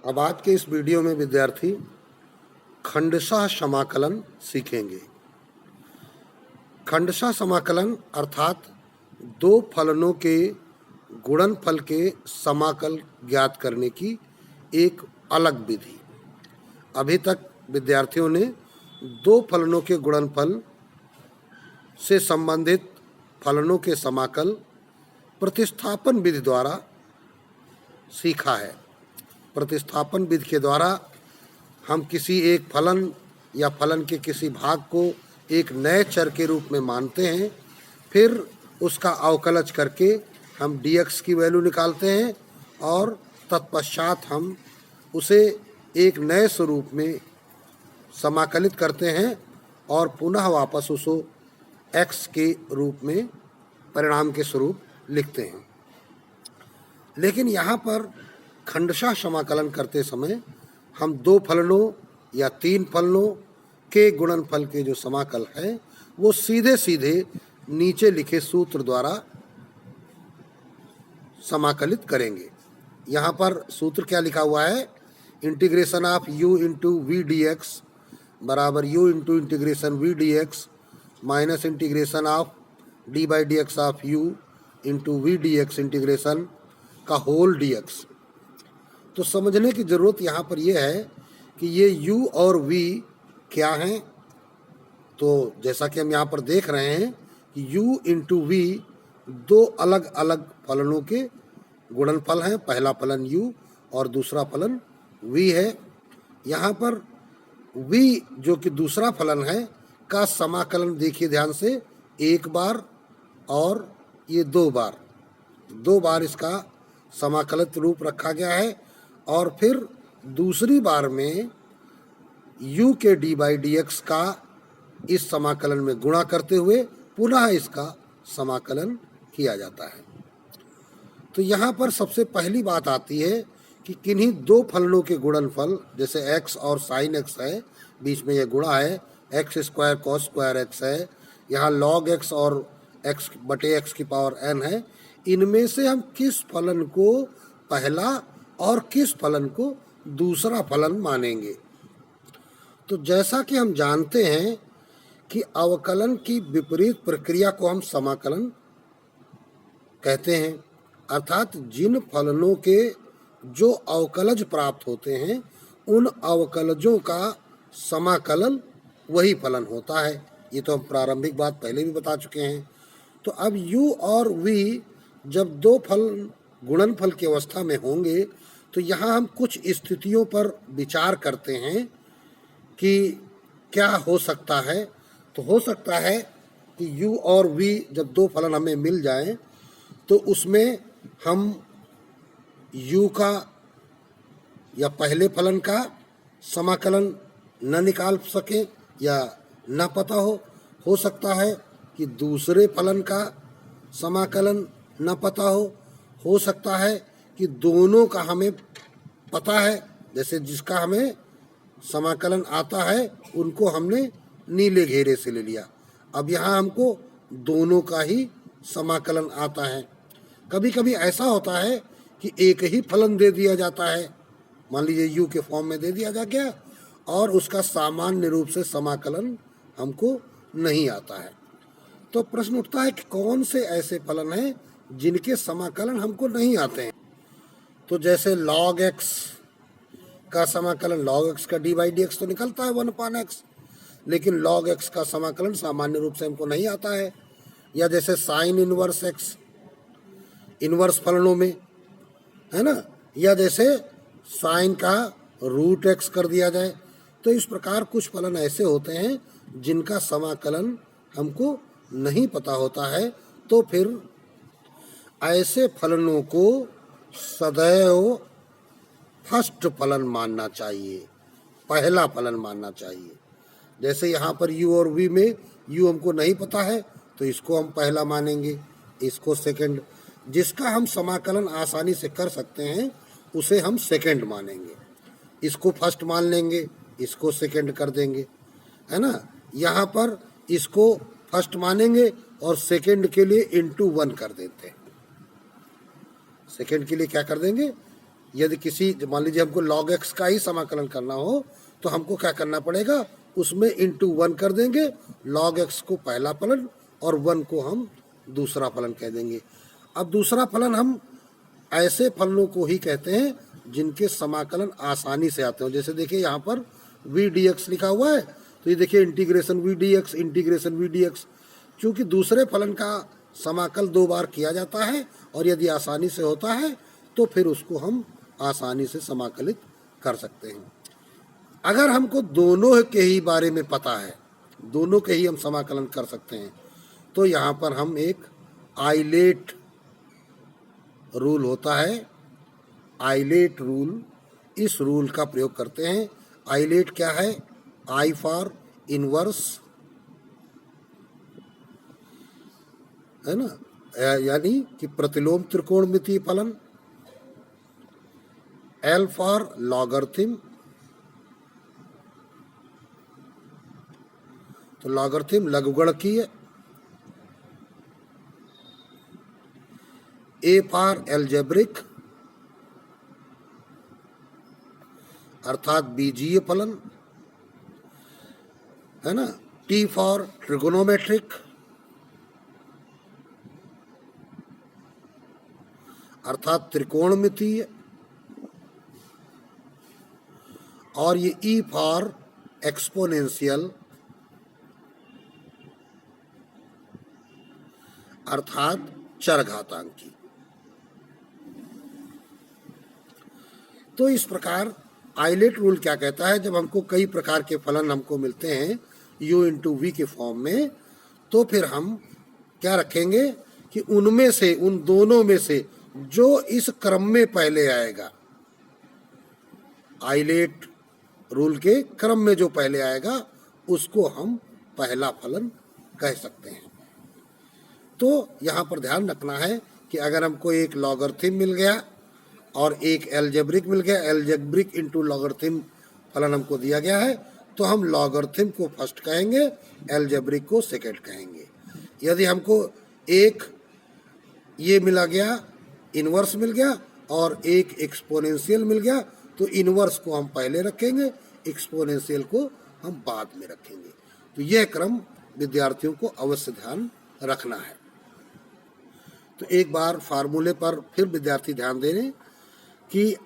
अब आज के इस वीडियो में विद्यार्थी खंडशः समाकलन सीखेंगे। खंडशः समाकलन अर्थात दो फलनों के गुणनफल के समाकल ज्ञात करने की एक अलग विधि। अभी तक विद्यार्थियों ने दो फलनों के गुणनफल से संबंधित फलनों के समाकल प्रतिस्थापन विधि द्वारा सीखा है। प्रतिस्थापन विधि के द्वारा हम किसी एक फलन या फलन के किसी भाग को एक नए चर के रूप में मानते हैं, फिर उसका अवकलज करके हम dx की वैल्यू निकालते हैं और तत्पश्चात हम उसे एक नए स्वरूप में समाकलित करते हैं और पुनः वापस उसको x के रूप में परिणाम के स्वरूप लिखते हैं। लेकिन यहाँ पर खंडशः समाकलन करते समय हम दो फलनों या तीन फलनों के गुणनफल के जो समाकल है वो सीधे सीधे नीचे लिखे सूत्र द्वारा समाकलित करेंगे। यहाँ पर सूत्र क्या लिखा हुआ है, integration of u into v d x बराबर u into integration v d x minus integration of d by d x of u into v d x integration का होल डी एक्स। तो समझने की ज़रूरत यहाँ पर यह है कि ये u और v क्या हैं। तो जैसा कि हम यहाँ पर देख रहे हैं कि u इंटू वी दो अलग अलग फलनों के गुणनफल हैं। पहला फलन u और दूसरा फलन v है। यहाँ पर v जो कि दूसरा फलन है का समाकलन देखिए ध्यान से, एक बार और ये दो बार इसका समाकलित रूप रखा गया है और फिर दूसरी बार में u के डी बाई डी एक्स का इस समाकलन में गुणा करते हुए पुनः इसका समाकलन किया जाता है। तो यहाँ पर सबसे पहली बात आती है कि किन्हीं दो फलनों के गुणनफल, जैसे x और sin x है, बीच में ये गुणा है, x square cos square x है, यहाँ log x और x बटे x की पावर n है। इनमें से हम किस फलन को पहला और किस फलन को दूसरा फलन मानेंगे। तो जैसा कि हम जानते हैं कि अवकलन की विपरीत प्रक्रिया को हम समाकलन कहते हैं, अर्थात जिन फलनों के जो अवकलज प्राप्त होते हैं उन अवकलजों का समाकलन वही फलन होता है। ये तो हम प्रारंभिक बात पहले भी बता चुके हैं। तो अब u और v जब दो फल गुणनफल की अवस्था में होंगे तो यहाँ हम कुछ स्थितियों पर विचार करते हैं कि क्या हो सकता है। तो हो सकता है कि u और v जब दो फलन हमें मिल जाएं तो उसमें हम u का या पहले फलन का समाकलन न निकाल सकें या न पता हो सकता है कि दूसरे फलन का समाकलन न पता हो सकता है कि दोनों का हमें पता है, जैसे जिसका हमें समाकलन आता है उनको हमने नीले घेरे से ले लिया। अब यहाँ हमको दोनों का ही समाकलन आता है। कभी कभी ऐसा होता है कि एक ही फलन दे दिया जाता है, मान लीजिए u के फॉर्म में दे दिया जा गया और उसका सामान्य रूप से समाकलन हमको नहीं आता है। तो प्रश्न उठता है कि कौन से ऐसे फलन हैं जिनके समाकलन हमको नहीं आते हैं। तो जैसे log x का समाकलन, log x का डी बाई डी एक्स तो निकलता है 1/x, लेकिन log x का समाकलन सामान्य रूप से हमको नहीं आता है। या जैसे साइन इनवर्स x इनवर्स फलनों में है ना, या जैसे साइन का रूट x कर दिया जाए। तो इस प्रकार कुछ फलन ऐसे होते हैं जिनका समाकलन हमको नहीं पता होता है। तो फिर ऐसे फलनों को सदैव फर्स्ट फलन मानना चाहिए, पहला फलन मानना चाहिए। जैसे यहाँ पर u और v में u हमको नहीं पता है तो इसको हम पहला मानेंगे, इसको सेकंड। जिसका हम समाकलन आसानी से कर सकते हैं उसे हम सेकंड मानेंगे, इसको फर्स्ट मान लेंगे, इसको सेकंड कर देंगे, है ना। यहाँ पर इसको फर्स्ट मानेंगे और सेकंड के लिए इंटू 1 कर देते हैं। सेकंड के लिए क्या कर देंगे, यदि किसी मान लीजिए हमको log x का ही समाकलन करना हो तो हमको क्या करना पड़ेगा, उसमें इंटू 1 कर देंगे, log x को पहला फलन और 1 को हम दूसरा फलन कह देंगे। अब दूसरा फलन हम ऐसे फलनों को ही कहते हैं जिनके समाकलन आसानी से आते हो। जैसे देखिए यहाँ पर v dx लिखा हुआ है, तो ये देखिए integration v dx, integration v dx। चूँकि दूसरे फलन का समाकल 2 बार किया जाता है और यदि आसानी से होता है तो फिर उसको हम आसानी से समाकलित कर सकते हैं। अगर हमको दोनों के ही बारे में पता है, दोनों के ही हम समाकलन कर सकते हैं, तो यहाँ पर हम एक आइलेट रूल होता है, आइलेट रूल, इस रूल का प्रयोग करते हैं। आइलेट क्या है, आई फॉर इनवर्स, है ना, यानी कि प्रतिलोम त्रिकोणमितीय फलन, एल फॉर लॉगरिथम, तो लॉगरिथम लघुगणकीय, ए फॉर एल्जेब्रिक अर्थात बीजीय फलन, है ना, टी फॉर ट्रिगोनोमेट्रिक अर्थात त्रिकोणमितीय, और ये ई फॉर एक्सपोनेंशियल अर्थात चरघातांकी। तो इस प्रकार आइलेट रूल क्या कहता है, जब हमको कई प्रकार के फलन हमको मिलते हैं u इंटू वी के फॉर्म में, तो फिर हम क्या रखेंगे कि उनमें से, उन दोनों में से जो इस क्रम में पहले आएगा, आइलेट रूल के क्रम में जो पहले आएगा उसको हम पहला फलन कह सकते हैं। तो यहाँ पर ध्यान रखना है कि अगर हमको एक लॉगरिथम मिल गया और एक एल्जेब्रिक मिल गया, एल्जेब्रिक इंटू लॉगरिथम फलन हमको दिया गया है, तो हम लॉगरिथम को फर्स्ट कहेंगे, एल्जेब्रिक को सेकंड कहेंगे। यदि हमको एक ये मिला गया, इनवर्स मिल गया, और एक एक्सपोनेंशियल मिल गया, तो इनवर्स को हम पहले रखेंगे, एक्सपोनेंशियल को हम बाद में रखेंगे। तो यह क्रम विद्यार्थियों को अवश्य ध्यान रखना है। तो एक बार फार्मूले पर फिर विद्यार्थी ध्यान दे रहे कि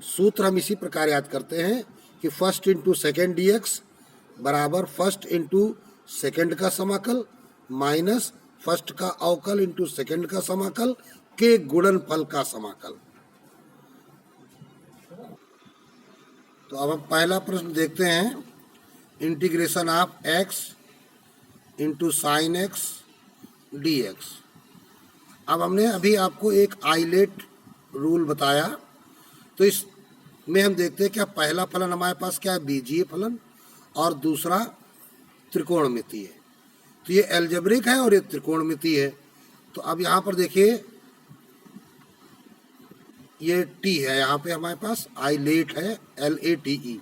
सूत्र हम इसी प्रकार याद करते हैं कि first into second D x बराबर फर्स्ट इंटू सेकेंड का समाकल माइनस फर्स्ट का अवकल इंटू सेकेंड का समाकल के गुणनफल का समाकल। तो अब हम पहला प्रश्न देखते हैं, integration of x into sine x d x. अब हमने अभी आपको एक आइलेट रूल बताया, तो इसमें हम देखते हैं क्या पहला फलन हमारे पास क्या है, बीजीय फलन, और दूसरा त्रिकोणमितीय है। तो ये एल्जेब्रिक है और ये त्रिकोणमितीय है। तो अब यहाँ पर देखिए ये टी है, यहाँ पे हमारे पास आइलेट है, LATE।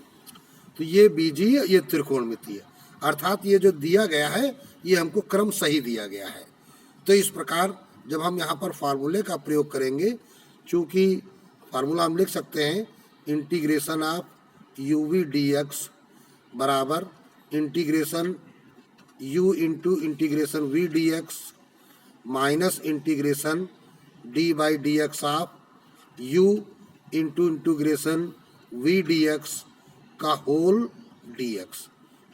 तो ये बीजीय, ये त्रिकोणमितीय, अर्थात ये जो दिया गया है ये हमको क्रम सही दिया गया है। तो इस प्रकार जब हम यहाँ पर फार्मूले का प्रयोग करेंगे, चूँकि फार्मूला हम लिख सकते हैं इंटीग्रेशन ऑफ UV dx बराबर integration u into integration V dx minus integration d by d x of u into integration V dx का होल dx।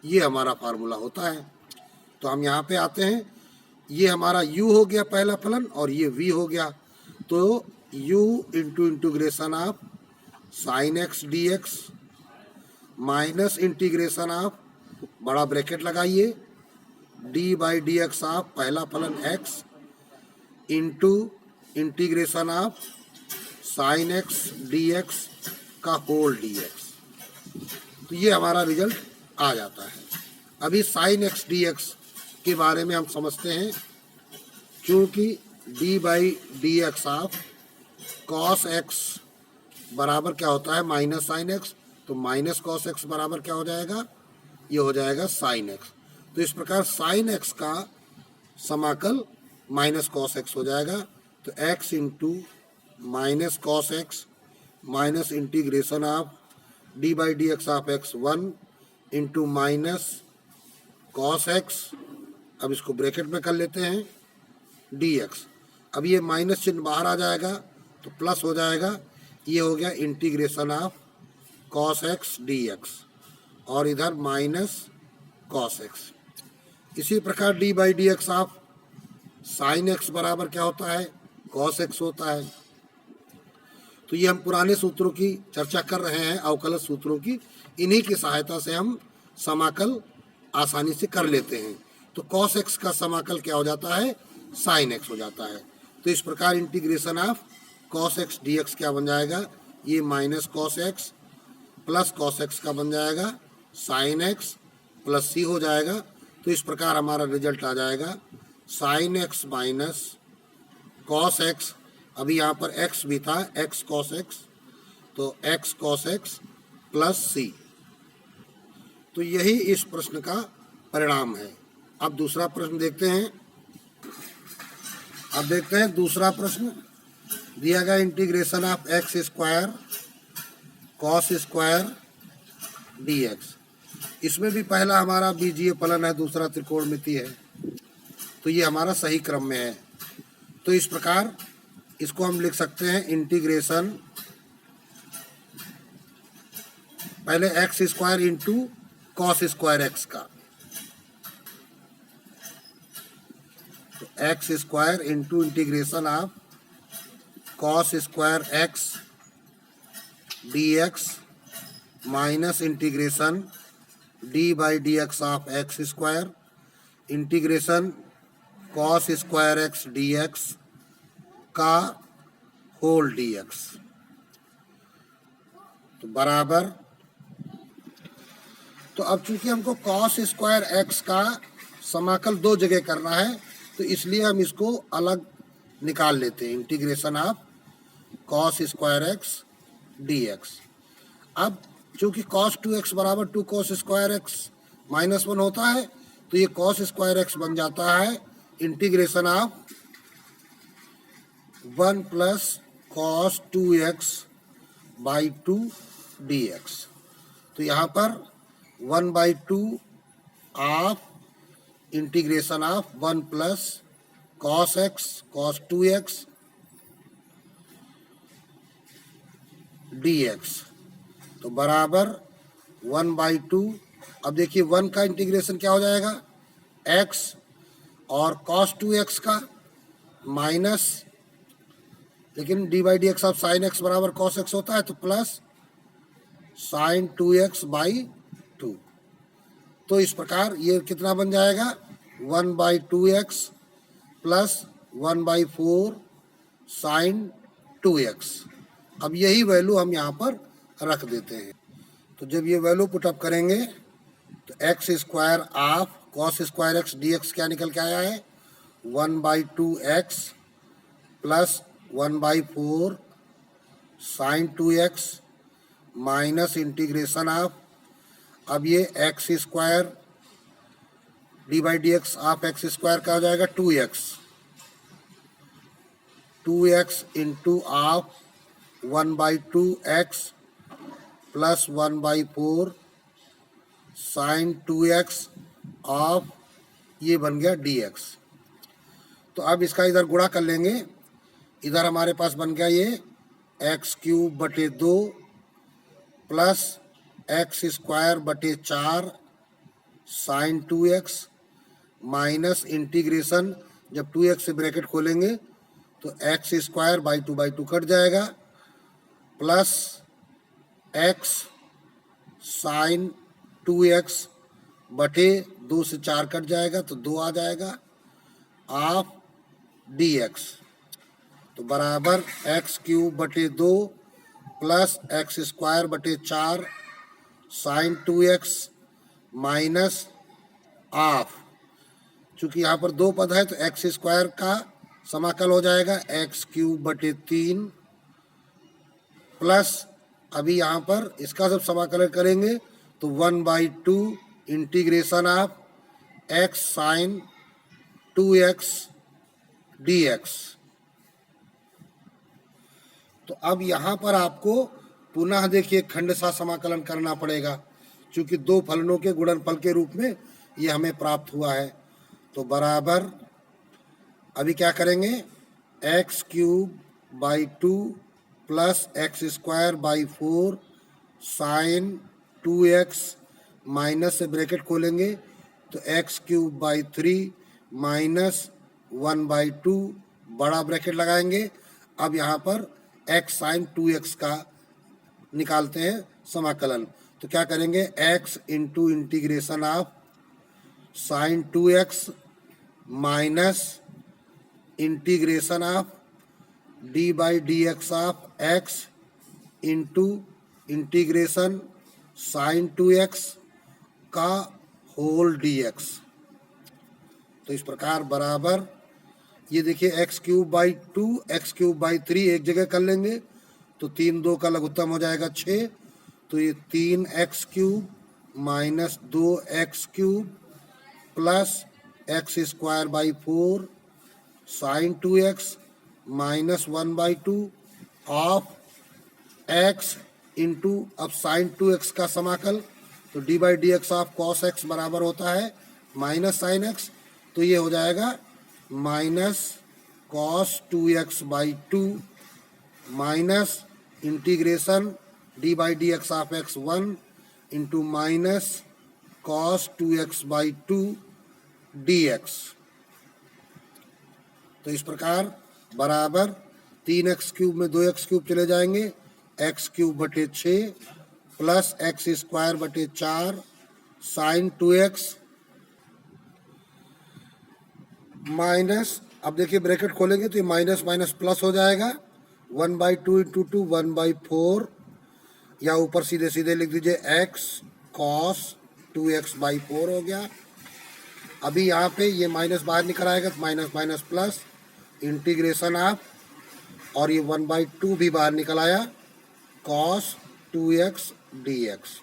ये हमारा फार्मूला होता है। तो हम यहाँ पे आते हैं, ये हमारा u हो गया पहला फलन और ये v हो गया, तो u into integration of sine x d x minus integration of, बड़ा ब्रैकेट लगाइए, d by d x of पहला फलन x into integration of sine x d x का होल dx। तो ये हमारा रिजल्ट आ जाता है। अभी साइन एक्स डी एक्स के बारे में हम समझते हैं, क्योंकि d by d x of cos x बराबर क्या होता है, माइनस साइन एक्स, तो माइनस कॉस एक्स बराबर क्या हो जाएगा, ये हो जाएगा साइन एक्स। तो इस प्रकार साइन एक्स का समाकल माइनस कॉस एक्स हो जाएगा। तो x into minus cos x minus integration of d by d x of x 1 into minus cos x, अब इसको ब्रैकेट में कर लेते हैं, डी एक्स। अब ये माइनस चिन्ह बाहर आ जाएगा तो प्लस हो जाएगा, ये हो गया integration of cos x d x, और इधर माइनस कॉस एक्स। इसी प्रकार D by d x of sine x बराबर क्या होता है, कॉस एक्स होता है। तो ये हम पुराने सूत्रों की चर्चा कर रहे हैं, अवकलज सूत्रों की, इन्हीं की सहायता से हम समाकल आसानी से कर लेते हैं। तो कॉस एक्स का समाकल क्या हो जाता है, साइन एक्स हो जाता है। तो इस प्रकार integration of cos x d x क्या बन जाएगा, ये minus cos x plus cos x का बन जाएगा साइन एक्स प्लस सी हो जाएगा। तो इस प्रकार हमारा रिजल्ट आ जाएगा sine x minus cos x, अभी यहाँ पर एक्स भी था, एक्स कॉस एक्स, तो x cos x plus c. तो यही इस प्रश्न का परिणाम है। अब दूसरा प्रश्न देखते हैं। अब देखते हैं दूसरा प्रश्न दिया गया, integration of x square cos square D x. इसमें भी पहला हमारा बीजीय फलन है, दूसरा त्रिकोणमिति है, तो ये हमारा सही क्रम में है। तो इस प्रकार इसको हम लिख सकते हैं इंटीग्रेशन, पहले x square into cos square x का, तो x square into integration of cos square x d x minus integration D by d x of x square integration cos square x d x का whole d x, तो बराबर। तो अब चूंकि हमको cos square x का समाकल दो जगह करना है, तो इसलिए हम इसको अलग निकाल लेते हैं, integration of cos square x d x. अब चूंकि कॉस 2x बराबर 2 कॉस स्क्वायर एक्स माइनस 1 होता है, तो ये कॉस स्क्वायर एक्स बन जाता है integration of 1 plus cos 2x by 2 D x. तो यहाँ पर 1/2 of integration of 1 plus cos x cos 2x D x, तो बराबर 1/2। अब देखिए 1 का इंटीग्रेशन क्या हो जाएगा, x, और cos 2x का माइनस, लेकिन D by d x of sine x बराबर cos x होता है, तो प्लस साइन 2x बाई 2। तो इस प्रकार ये कितना बन जाएगा, 1/2x प्लस 1/4 साइन 2x। अब यही वैल्यू हम यहाँ पर रख देते हैं। तो जब ये वैल्यू पुटअप करेंगे तो x square of cos square x d x क्या निकल के आया है, 1/2x plus 1/4 sine 2x minus integration of, अब ये x square d by d x of x square का हो जाएगा 2x into of 1/2x plus 1/4 sine 2x of, ये बन गया dx। तो अब इसका इधर गुणा कर लेंगे, इधर हमारे पास बन गया ये x³/2 plus x²/4 sign 2x minus integration, जब 2x से ब्रैकेट खोलेंगे तो x²/2 कट जाएगा, प्लस x साइन 2x/2 से 4 कट जाएगा तो 2 आ जाएगा ऑफ dx, तो बराबर x³/2 plus x²/4 sign 2x minus of, चूंकि यहाँ पर दो पद है तो x² का समाकल हो जाएगा x³/3 प्लस, अभी यहाँ पर इसका जब समाकलन करेंगे तो 1/2 integration of x sine 2x dx। तो तो अब यहाँ पर आपको पुनः देखिए खंडशः समाकलन करना पड़ेगा, क्योंकि दो फलनों के गुणनफल के रूप में ये हमें प्राप्त हुआ है। तो बराबर अभी क्या करेंगे, x cube by 2 plus x square by 4 sine 2x minus से ब्रैकेट खोलेंगे तो एक्स क्यूब बाई 3 माइनस 1/2 बड़ा ब्रैकेट लगाएंगे। अब यहाँ पर x साइन 2x का निकालते हैं समाकलन। तो क्या करेंगे, x into integration of sine 2x minus integration of d by d x of x into integration sine 2x का होल dx। तो इस प्रकार बराबर ये देखिए x cube by 2 x cube by 3 एक जगह कर लेंगे तो 3 2 का लघुत्तम हो जाएगा 6। तो ये 3x cube minus 2x cube plus x square by 4 sine 2x minus 1/2 of x into अब साइन 2x का समाकल तो d by d x of cos x बराबर होता है माइनस साइन एक्स। तो ये हो जाएगा minus cos 2x by 2 minus integration D by d x of x 1 into minus cos 2x by 2 dx। तो इस प्रकार बराबर 3x क्यूब में 2x क्यूब चले जाएंगे, x क्यूब बटे 6 प्लस एक्स स्क्वायर बटे 4 साइन 2x माइनस, अब देखिए ब्रैकेट खोलेंगे तो ये माइनस माइनस प्लस हो जाएगा 1/2 इंटू 2 1/4 या ऊपर सीधे सीधे लिख दीजिए x cos 2x बाई 4 हो गया। अभी यहाँ पे ये माइनस बाहर निकल आएगा तो minus minus plus integration of और ये 1/2 भी बाहर निकल आया cos 2x dx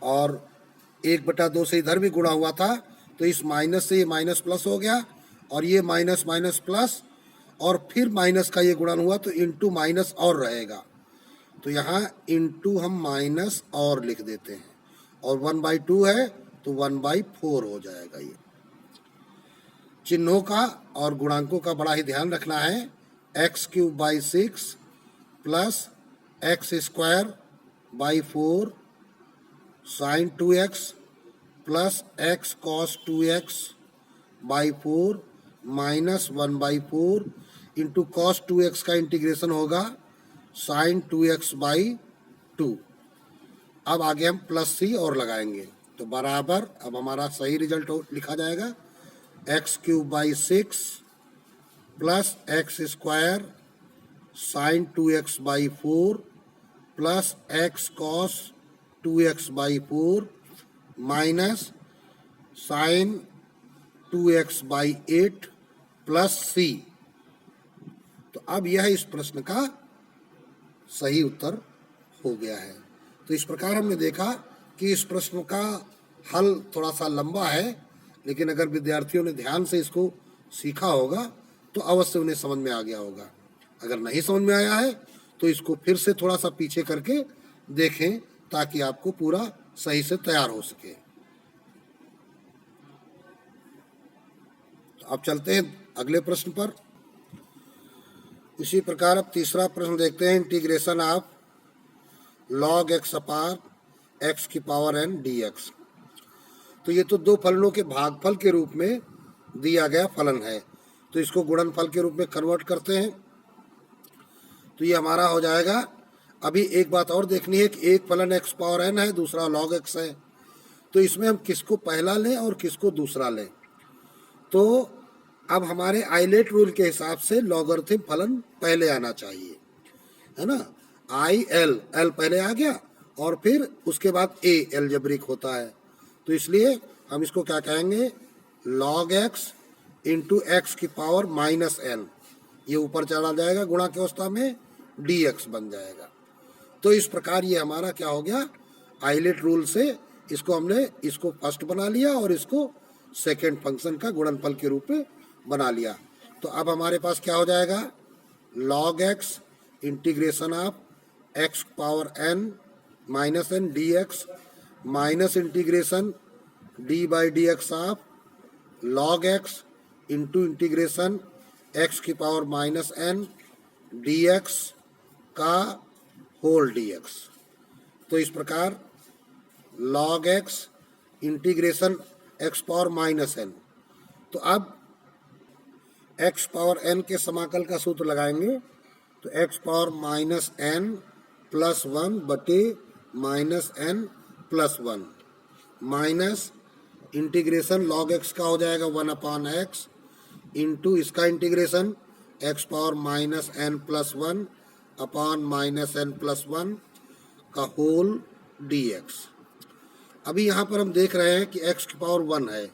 और 1/2 से इधर भी गुणा हुआ था तो इस माइनस से ये माइनस प्लस हो गया और ये माइनस माइनस प्लस और फिर माइनस का ये गुणन हुआ तो इंटू माइनस और रहेगा। तो यहाँ इंटू हम माइनस और लिख देते हैं और 1/2 है तो 1/4 हो जाएगा। ये चिन्हों का और गुणांकों का बड़ा ही ध्यान रखना है। X cube by 6 plus x square by 4 sine 2x plus x cos 2x by 4 minus 1/4 into cos 2x का इंटीग्रेशन होगा साइन 2x बाई 2। अब आगे हम प्लस सी और लगाएंगे तो बराबर अब हमारा सही रिजल्ट लिखा जाएगा x cube by 6 plus x square sine 2x by 4 plus x cos 2x by 4 minus sine 2x by 8 plus c. तो अब यह इस प्रश्न का सही उत्तर हो गया है। तो इस प्रकार हमने देखा कि इस प्रश्न का हल थोड़ा सा लंबा है, लेकिन अगर विद्यार्थियों ने ध्यान से इसको सीखा होगा तो अवश्य उन्हें समझ में आ गया होगा। अगर नहीं समझ में आया है तो इसको फिर से थोड़ा सा पीछे करके देखें ताकि आपको पूरा सही से तैयार हो सके। तो अब चलते हैं अगले प्रश्न पर। इसी प्रकार अब तीसरा प्रश्न देखते हैं, इंटीग्रेशन ऑफ log x अपार x की पावर n dx। तो ये तो दो फलनों के भागफल के रूप में दिया गया फलन है, तो इसको गुणनफल के रूप में कन्वर्ट करते हैं तो ये हमारा हो जाएगा। अभी एक बात और देखनी है कि एक फलन x पावर n है, दूसरा log x है, तो इसमें हम किसको पहला लें और किसको दूसरा लें। तो अब हमारे आइलेट रूल के हिसाब से लॉगरिथम फलन पहले आना चाहिए, है ना। आई एल एल पहले आ गया और फिर उसके बाद ए एल्जेब्रिक होता है, तो इसलिए हम इसको क्या कहेंगे, log x इंटू एक्स की पावर माइनस एन, ये ऊपर चला जाएगा गुणा की अवस्था में dx बन जाएगा। तो इस प्रकार ये हमारा क्या हो गया, आइलेट रूल से इसको हमने इसको फर्स्ट बना लिया और इसको सेकेंड फंक्शन का गुणनफल के रूप में बना लिया। तो अब हमारे पास क्या हो जाएगा, log x integration of x power n minus n dx minus integration d by d x of log x into integration x की पावर माइनस n dx का होल dx। तो इस प्रकार log x integration x power minus n। तो अब x power n के समाकल का सूत्र लगाएंगे तो x power minus n plus 1 बटे minus n plus 1 minus integration log x का हो जाएगा 1 अपॉन x इंटू इसका integration x power minus n plus 1 upon minus n plus 1 का होल dx। अभी यहाँ पर हम देख रहे हैं कि x की पावर 1 है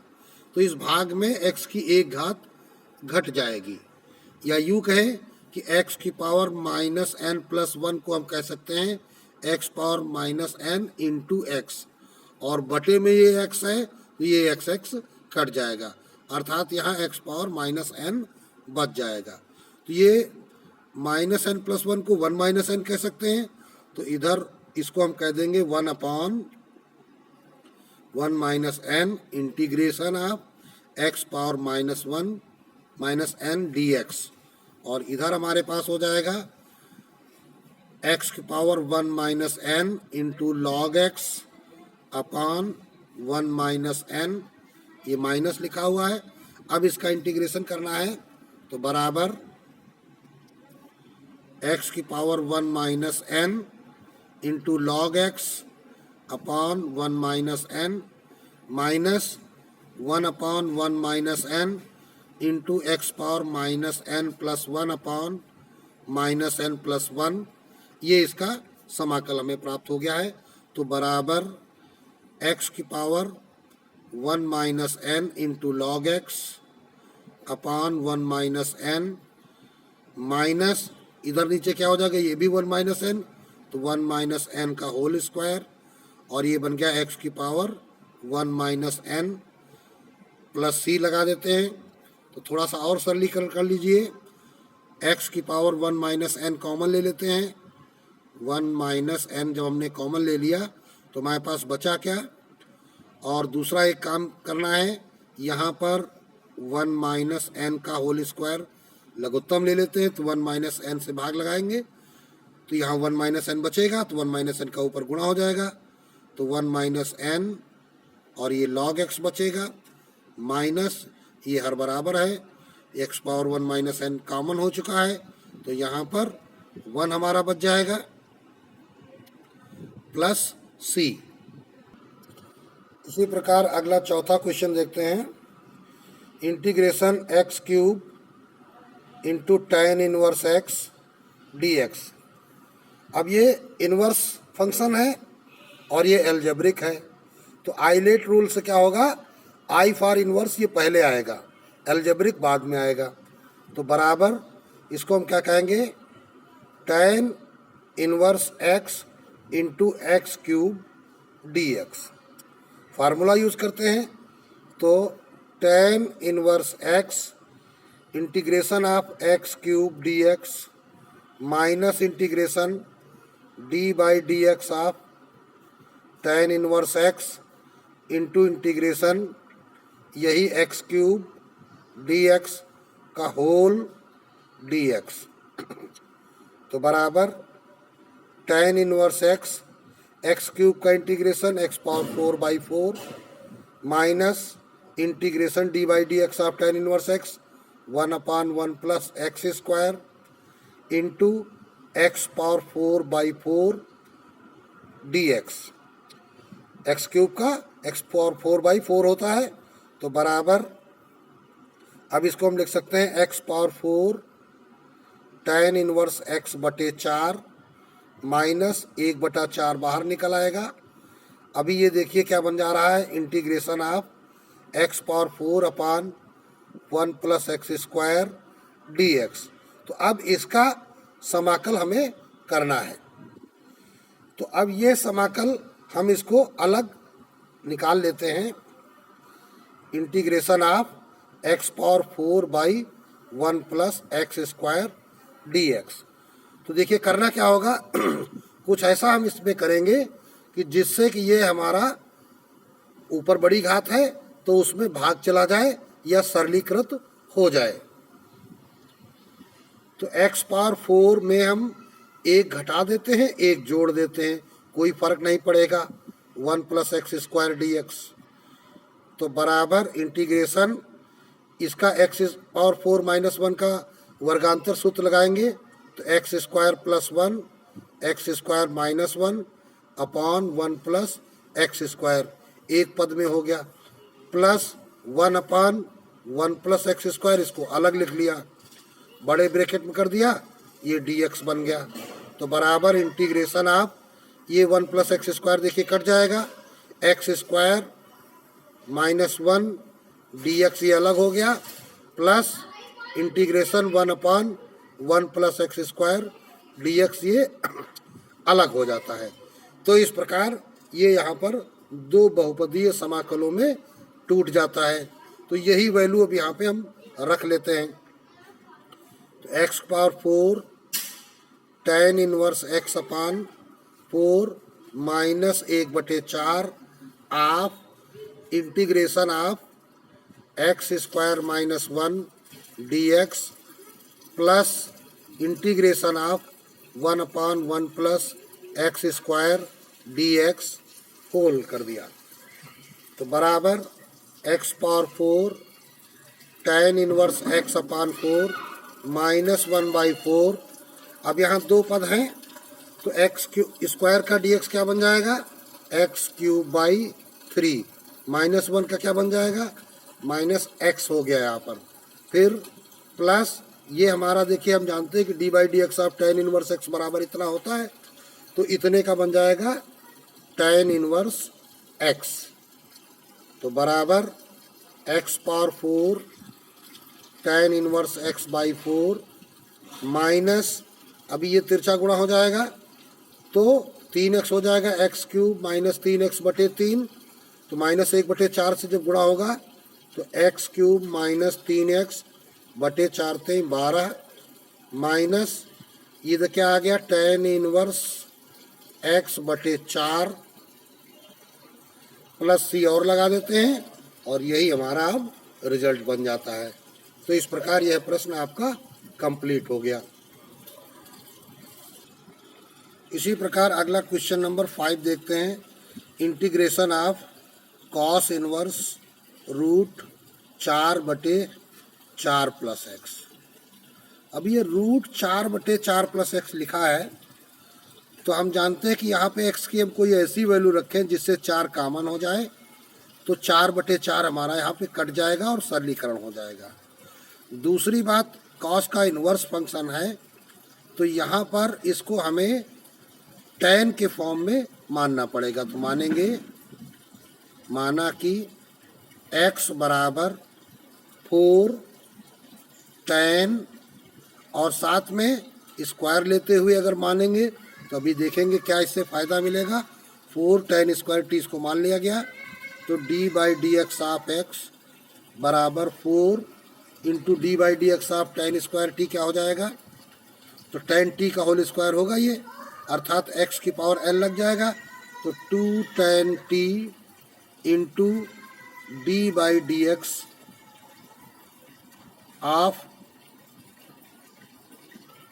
तो इस भाग में x की एक घात घट जाएगी, या यूँ कहें कि x की पावर माइनस n प्लस 1 को हम कह सकते हैं x power minus n into x, और बटे में ये x है तो ये x कट जाएगा, अर्थात यहाँ x पावर माइनस n बच जाएगा। तो ये माइनस n प्लस 1 को 1 माइनस n कह सकते हैं, तो इधर इसको हम कह देंगे 1 upon 1 minus n integration of x power minus 1 minus n dx, और इधर हमारे पास हो जाएगा x की power 1 minus n into log x upon 1 minus n, ये माइनस लिखा हुआ है। अब इसका इंटीग्रेशन करना है तो बराबर x की power 1 minus n into log x upon 1 minus n minus 1 upon 1 minus n into x power minus n plus 1 upon minus n plus 1, ये इसका समाकल हमें प्राप्त हो गया है। तो बराबर x की power 1 minus n into log x upon 1 minus n minus इधर नीचे क्या हो जाएगा, ये भी 1 माइनस n, तो 1 माइनस n का होल स्क्वायर, और ये बन गया x की power 1 minus n plus c लगा देते हैं तो थोड़ा सा और सरलीकरण कर लीजिए। x की पावर 1 माइनस n कॉमन ले लेते हैं, 1 माइनस n जब हमने कॉमन ले लिया तो हमारे पास बचा क्या, और दूसरा एक काम करना है, यहाँ पर 1 माइनस n का होल स्क्वायर लघुत्तम ले लेते हैं, तो 1 माइनस n से भाग लगाएंगे तो यहाँ 1 माइनस n बचेगा, तो 1 माइनस n का ऊपर गुणा हो जाएगा, तो 1 माइनस n और ये log x बचेगा, माइनस ये हर बराबर है, x power 1 minus n common हो चुका है तो यहाँ पर 1 हमारा बच जाएगा प्लस c। इसी प्रकार अगला चौथा क्वेश्चन देखते हैं, integration x cube into tan inverse x dx। अब ये इनवर्स फंक्शन है और ये एल्जेब्रिक है, तो आइलेट रूल से क्या होगा, आई फॉर इनवर्स ये पहले आएगा, एल्जेब्रिक बाद में आएगा। तो बराबर इसको हम क्या कहेंगे, tan inverse x into x cube dx। Formula use करते हैं तो tan inverse x integration of x cube dx minus integration d by d x of tan inverse x into integration यही एक्स क्यूब dx का whole dx। तो बराबर tan inverse x x cube का integration x power 4 by 4 minus integration d by d x of tan inverse x 1 upon 1 plus x square into x power 4 by 4 dx। X cube का x power 4 by 4 होता है, तो बराबर अब इसको हम लिख सकते हैं x power 4 tan inverse x बटे 4 माइनस 1/4 बाहर निकल आएगा। अभी ये देखिए क्या बन जा रहा है, integration of x power 4 upon 1 plus x square dx। तो अब इसका समाकल हमें करना है, तो अब ये समाकल हम इसको अलग निकाल लेते हैं, integration of x power 4 by 1 plus x square dx। तो देखिए करना क्या होगा कुछ ऐसा हम इसमें करेंगे कि जिससे कि ये हमारा ऊपर बड़ी घात है तो उसमें भाग चला जाए या सरलीकृत हो जाए। तो x पावर 4 में हम एक घटा देते हैं, एक जोड़ देते हैं, कोई फर्क नहीं पड़ेगा, 1 plus x square D x. तो बराबर इंटीग्रेशन इसका x पावर 4 माइनस 1 का वर्गांतर सूत्र लगाएंगे तो x square plus 1 x square minus 1 upon 1 plus x square, एक पद में हो गया, plus 1 upon 1 plus x square, इसको अलग लिख लिया, बड़े ब्रैकेट में कर दिया, ये dx बन गया। तो बराबर इंटीग्रेशन आप ये 1 प्लस एक्स स्क्वायर देखिए कट जाएगा, एक्स स्क्वायर माइनस 1 dx ये अलग हो गया, plus integration 1 upon 1 plus x square dx ये अलग हो जाता है। तो इस प्रकार ये यहाँ पर दो बहुपदीय समाकलों में टूट जाता है। तो यही वैल्यू अब यहाँ पे हम रख लेते हैं। तो x power 4 tan inverse x upon 4 minus 1/4 of integration of x square minus 1 dx plus integration of 1 upon 1 plus x square dx whole कर दिया। तो बराबर x power 4 tan inverse x upon 4 minus 1/4। अब यहाँ दो पद हैं तो एक्स क्यू स्क्वायर का dx क्या बन जाएगा, एक्स क्यूब बाई 3, माइनस 1 का क्या बन जाएगा, माइनस एक्स हो गया यहाँ पर, फिर प्लस ये हमारा देखिए हम जानते हैं कि D by d x of tan inverse x बराबर इतना होता है, तो इतने का बन जाएगा tan इनवर्स एक्स। तो बराबर x power 4 tan inverse x by 4 minus, अभी ये तिरछा गुणा हो जाएगा तो 3x हो जाएगा, एक्स क्यूब माइनस 3x/3, तो माइनस 1/4 से जब गुणा होगा तो x cube minus 3x/4 12 minus ये तो क्या आ गया tan inverse x/4 plus c और लगा देते हैं और यही हमारा अब रिजल्ट बन जाता है। तो इस प्रकार यह प्रश्न आपका कंप्लीट हो गया। इसी प्रकार अगला क्वेश्चन नंबर 5 देखते हैं। Integration of cos inverse root 4/4 plus x. अब ये रूट 4/4 प्लस एक्स लिखा है तो हम जानते हैं कि यहाँ पे एक्स की हम कोई ऐसी वैल्यू रखें जिससे 4 कॉमन हो जाए, तो 4/4 हमारा यहाँ पे कट जाएगा और सरलीकरण हो जाएगा। दूसरी बात, कॉस का इन्वर्स फंक्शन है तो यहाँ पर इसको हमें tan के फॉर्म में मानना पड़ेगा। तो मानेंगे, माना कि x बराबर 4 tan और साथ में स्क्वायर लेते हुए अगर मानेंगे तो अभी देखेंगे क्या इससे फ़ायदा मिलेगा। 4 tan स्क्वायर टी इसको मान लिया गया तो d by d x of x बराबर 4 into D by d x of tan square T क्या हो जाएगा, तो tan t का होल स्क्वायर होगा ये, अर्थात x की पावर n लग जाएगा। तो 2 tan t into D by d x of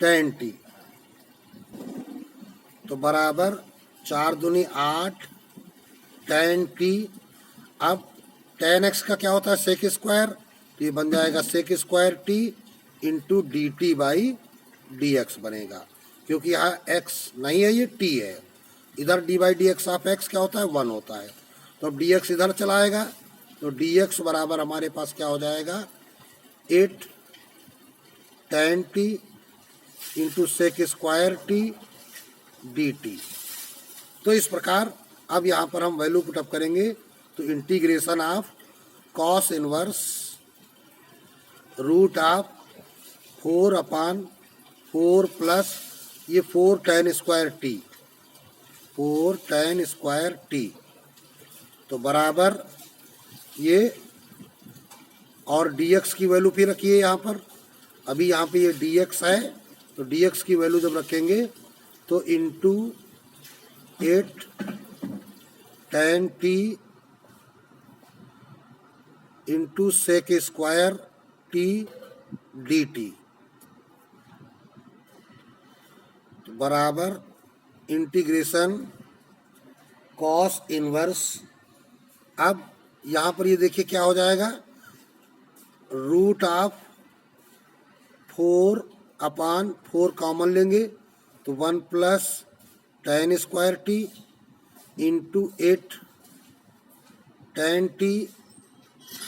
tan t, तो बराबर 4 दूनी 8 tan t। अब tan x का क्या होता है सेक स्क्वायर, तो ये बन जाएगा sec square t into d t by d x बनेगा, क्योंकि यहाँ x नहीं है ये t है। इधर d by d x of x क्या होता है 1 होता है, तो अब dx इधर चलाएगा तो dx बराबर हमारे पास क्या हो जाएगा 8 tan t into sec square t dt। तो इस प्रकार अब यहाँ पर हम वैल्यू पुटअप करेंगे तो integration of cos inverse root of 4/4 plus ये 4 tan square t, 4 tan square t, तो बराबर ये और dx की वैल्यू फिर रखिए यहाँ पर। अभी यहाँ पे ये dx है तो dx की वैल्यू जब रखेंगे तो into 8 tan t into sec square t dt बराबर इंटीग्रेशन कॉस इनवर्स। अब यहाँ पर ये देखिए क्या हो जाएगा, √4/4 कॉमन लेंगे तो 1 plus tan square t into 8 tan t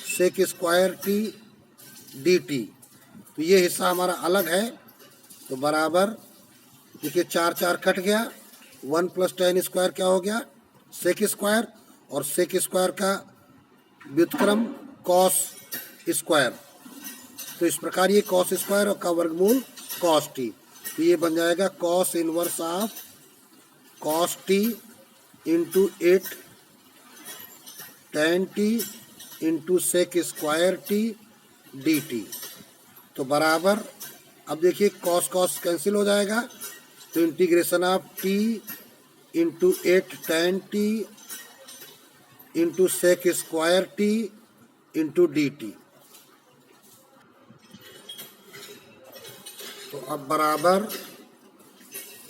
sec square t d t. तो ये हिस्सा हमारा अलग है, तो बराबर देखिए 4 कट गया, 1 प्लस tan स्क्वायर क्या हो गया सेक स्क्वायर, और सेक स्क्वायर का व्युत्क्रम कॉस स्क्वायर। तो इस प्रकार ये कॉस स्क्वायर और का वर्गमूल कॉस टी, तो ये बन जाएगा cos inverse of cos t into 8 tan t into sec square t d t. तो बराबर अब देखिए कॉस कॉस कैंसिल हो जाएगा, तो integration of t into 8 tan t into sec square t into d t. तो अब बराबर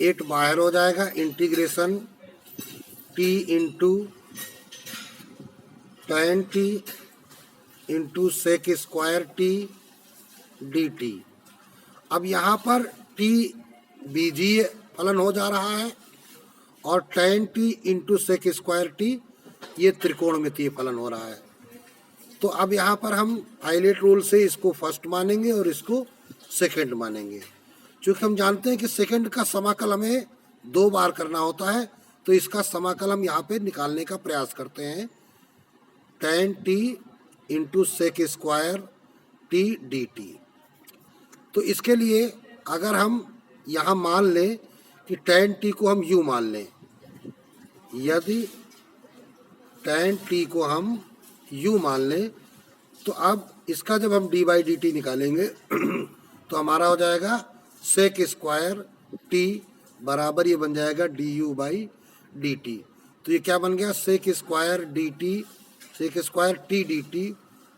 8 बाहर हो जाएगा, integration t into tan t into sec square t d t. अब यहाँ पर टी बीजीय फलन हो जा रहा है और tan t into sec square t ये त्रिकोणमितीय फलन हो रहा है। तो अब यहाँ पर हम पायलट रूल से इसको फर्स्ट मानेंगे और इसको सेकंड मानेंगे। क्योंकि हम जानते हैं कि सेकंड का समाकल हमें 2 बार करना होता है, तो इसका समाकल हम यहाँ पे निकालने का प्रयास करते हैं, tan t into sec square t d t. तो इसके लिए अगर हम यहाँ मान लें कि tan टी को हम u मान लें, यदि tan टी को हम u मान लें तो अब इसका जब हम d बाई डी टी निकालेंगे तो हमारा हो जाएगा सेक स्क्वायर टी बराबर ये बन जाएगा d u by d t. तो ये क्या बन गया, sec square d t sec square t d t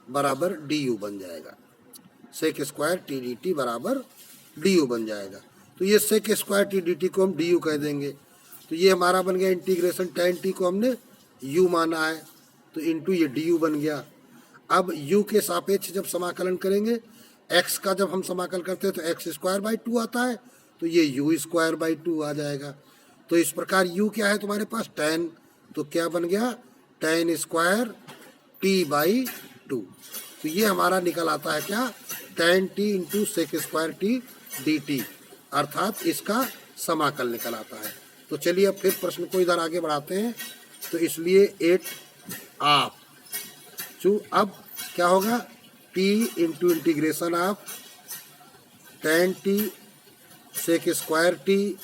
बराबर डी यू बन जाएगा, sec square t d t बराबर डी यू बन जाएगा। तो ये sec square t d t को हम डी यू कह देंगे। तो ये हमारा बन गया इंटीग्रेशन tan टी को हमने u माना है तो इंटू ये डी यू बन गया। अब u के सापेक्ष जब समाकलन करेंगे, x का जब हम समाकल करते हैं तो एक्स स्क्वायर बाई 2 आता है, तो ये u स्क्वायर बाई 2 आ जाएगा। तो इस प्रकार u क्या है तुम्हारे पास tan, तो क्या बन गया tan स्क्वायर t बाई 2। तो ये हमारा निकल आता है क्या, tan t into sec square t d t, अर्थात इसका समाकल निकल आता है। तो चलिए अब फिर प्रश्न को इधर आगे बढ़ाते हैं। तो इसलिए 8 आप अब क्या होगा, t into integration of tan t sec square t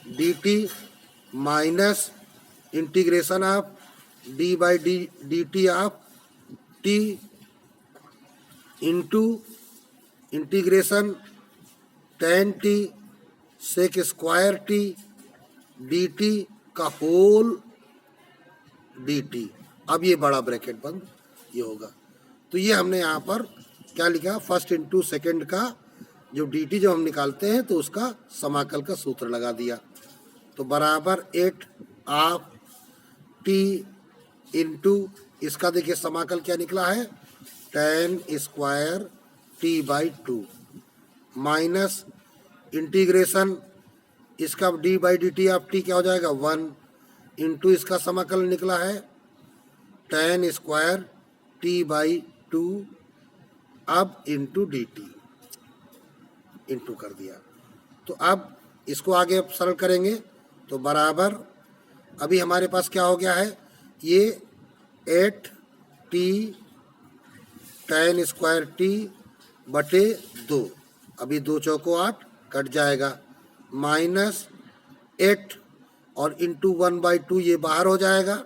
d t minus integration of d by d t of t into integration tan t sec square t d t का होल डी टी। अब ये बड़ा bracket बंद ये होगा। तो ये हमने यहाँ पर क्या लिखा, फर्स्ट इंटू सेकेंड का जो डी टी जो हम निकालते हैं तो उसका समाकल का सूत्र लगा दिया। तो बराबर 8 आप टी इंटू इसका देखिए समाकल क्या निकला है, tan square T by 2 minus integration इसका d by d t of T क्या हो जाएगा 1 इंटू इसका समाकल निकला है tan स्क्वायर टी बाई 2 अब इंटू डी टी इंटू कर दिया। तो अब इसको आगे सरल करेंगे तो बराबर अभी हमारे पास क्या हो गया है, ये 8 टी tan स्क्वायर टी बटे 2, अभी 2 चौको 8 कट जाएगा, माइनस 8 और इंटू 1 बाई 2 ये बाहर हो जाएगा,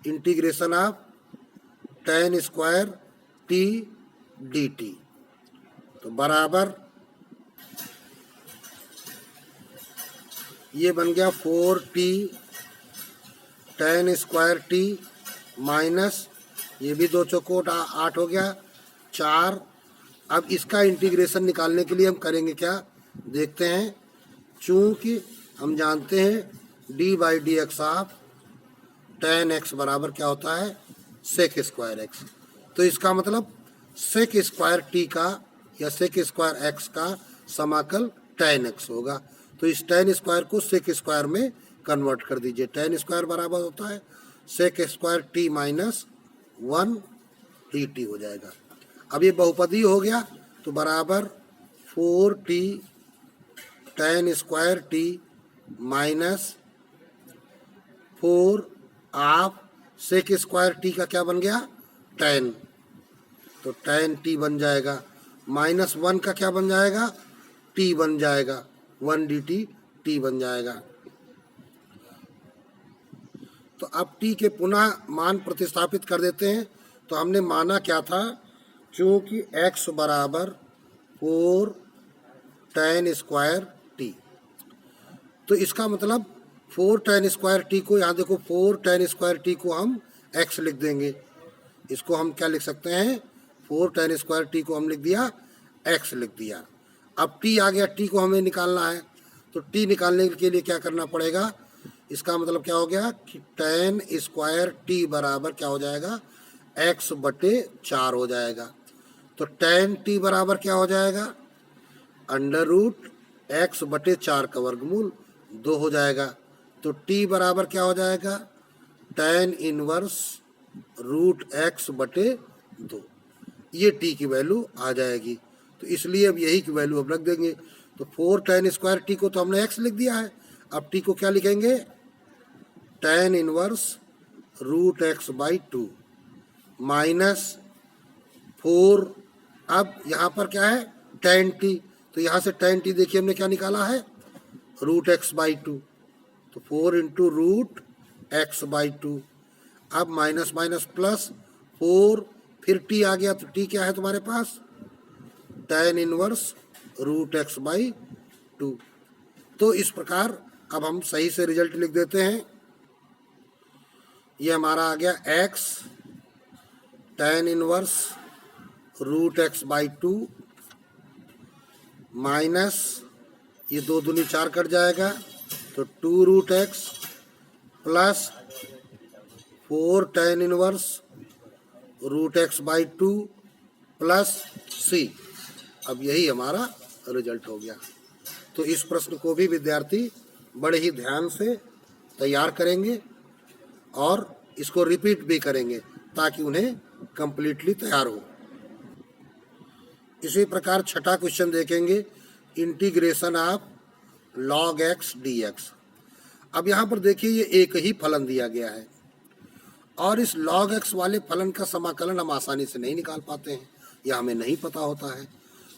integration of tan square t d t. तो बराबर ये बन गया 4t tan square t minus, ये भी 2 चौकोट 8 हो गया 4। अब इसका इंटीग्रेशन निकालने के लिए हम करेंगे क्या, देखते हैं। चूंकि हम जानते हैं D by d x of tan x बराबर क्या होता है, सेक स्क्वायर x। तो इसका मतलब सेक स्क्वायर टी का या सेक स्क्वायर x का समाकल tan x होगा। तो इस tan स्क्वायर को सेक स्क्वायर में कन्वर्ट कर दीजिए। tan स्क्वायर बराबर होता है sec square t minus 1 dt हो जाएगा। अब ये बहुपदी हो गया तो बराबर 4t tan square t minus 4 of sec square t का क्या बन गया, tan। तो tan t बन जाएगा माइनस 1 का क्या बन जाएगा, t बन जाएगा 1 dt t बन जाएगा। तो अब t के पुनः मान प्रतिस्थापित कर देते हैं। तो हमने माना क्या था, चूंकि x बराबर 4 tan स्क्वायर टी, तो इसका मतलब 4 tan स्क्वायर टी को, यहाँ देखो 4 tan स्क्वायर टी को हम x लिख देंगे। इसको हम क्या लिख सकते हैं, 4 tan स्क्वायर टी को हम लिख दिया x लिख दिया। अब t आ गया, t को हमें निकालना है। तो t निकालने के लिए क्या करना पड़ेगा, इसका मतलब क्या हो गया कि tan स्क्वायर टी बराबर क्या हो जाएगा, x बटे 4 हो जाएगा। तो tan t बराबर क्या हो जाएगा, अंडर रूट x बटे 4 का वर्गमूल 2 हो जाएगा। तो t बराबर क्या हो जाएगा, tan इनवर्स रूट x बटे 2। ये t की वैल्यू आ जाएगी। तो इसलिए अब यही की वैल्यू अब रख देंगे। तो 4 tan स्क्वायर टी को तो हमने x लिख दिया है, अब t को क्या लिखेंगे, tan inverse root x by 2 minus 4। अब यहाँ पर क्या है tan t, तो यहाँ से tan t देखिए हमने क्या निकाला है, रूट x बाई 2। तो 4 इंटू रूट x बाई 2। अब माइनस माइनस प्लस 4, फिर t आ गया। तो t क्या है तुम्हारे पास, tan inverse root x by 2। तो इस प्रकार अब हम सही से रिजल्ट लिख देते हैं। ये हमारा आ गया x tan inverse root x by 2 minus, ये 2 दूनी 4 कट जाएगा तो 2 root x plus 4 tan inverse root x by 2 plus c। अब यही हमारा रिजल्ट हो गया। तो इस प्रश्न को भी विद्यार्थी बड़े ही ध्यान से तैयार करेंगे और इसको रिपीट भी करेंगे ताकि उन्हें कंप्लीटली तैयार हो। इसी प्रकार छठा क्वेश्चन देखेंगे, integration of log x dx। अब यहाँ पर देखिए ये एक ही फलन दिया गया है और इस log x वाले फलन का समाकलन हम आसानी से नहीं निकाल पाते हैं या हमें नहीं पता होता है।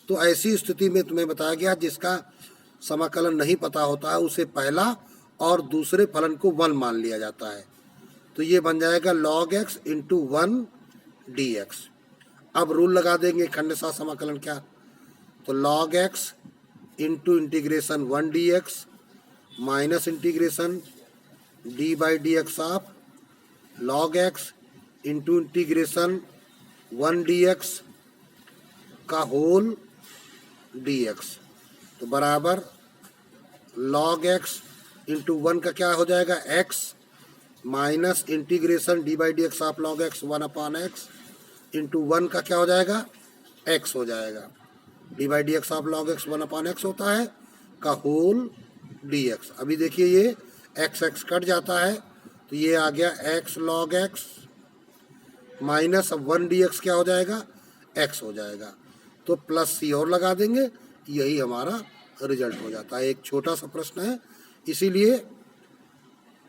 तो ऐसी स्थिति में तुम्हें बताया गया जिसका समाकलन नहीं पता होता है उसे पहला और दूसरे फलन को 1 मान लिया जाता है। तो ये बन जाएगा log x इंटू 1 dx। अब रूल लगा देंगे खंडशः समाकलन क्या, तो log x into integration 1 dx minus integration d by d x of log x into integration 1 dx का होल dx। तो बराबर log x इंटू 1 का क्या हो जाएगा x minus integration d by d x of log x 1 upon x into 1 का क्या हो जाएगा x हो जाएगा। d by d x of log x 1 upon x होता है का होल dx। अभी देखिए ये x x कट जाता है तो ये आ गया x log x minus 1 dx क्या हो जाएगा x हो जाएगा। तो प्लस c और लगा देंगे, यही हमारा रिजल्ट हो जाता है। एक छोटा सा प्रश्न है इसीलिए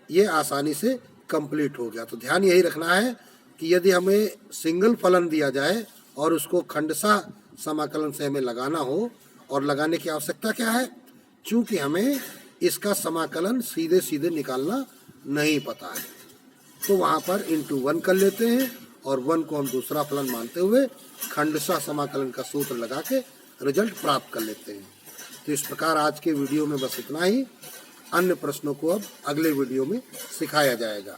ये आसानी से कंप्लीट हो गया। तो ध्यान यही रखना है कि यदि हमें सिंगल फलन दिया जाए और उसको खंडशः समाकलन से हमें लगाना हो, और लगाने की आवश्यकता क्या है, चूंकि हमें इसका समाकलन सीधे सीधे निकालना नहीं पता है, तो वहाँ पर इंटू 1 कर लेते हैं और 1 को हम दूसरा फलन मानते हुए खंडशः समाकलन का सूत्र लगा के रिजल्ट प्राप्त कर लेते हैं। तो इस प्रकार आज के वीडियो में बस इतना ही। अन्य प्रश्नों को अब अगले वीडियो में सिखाया जाएगा।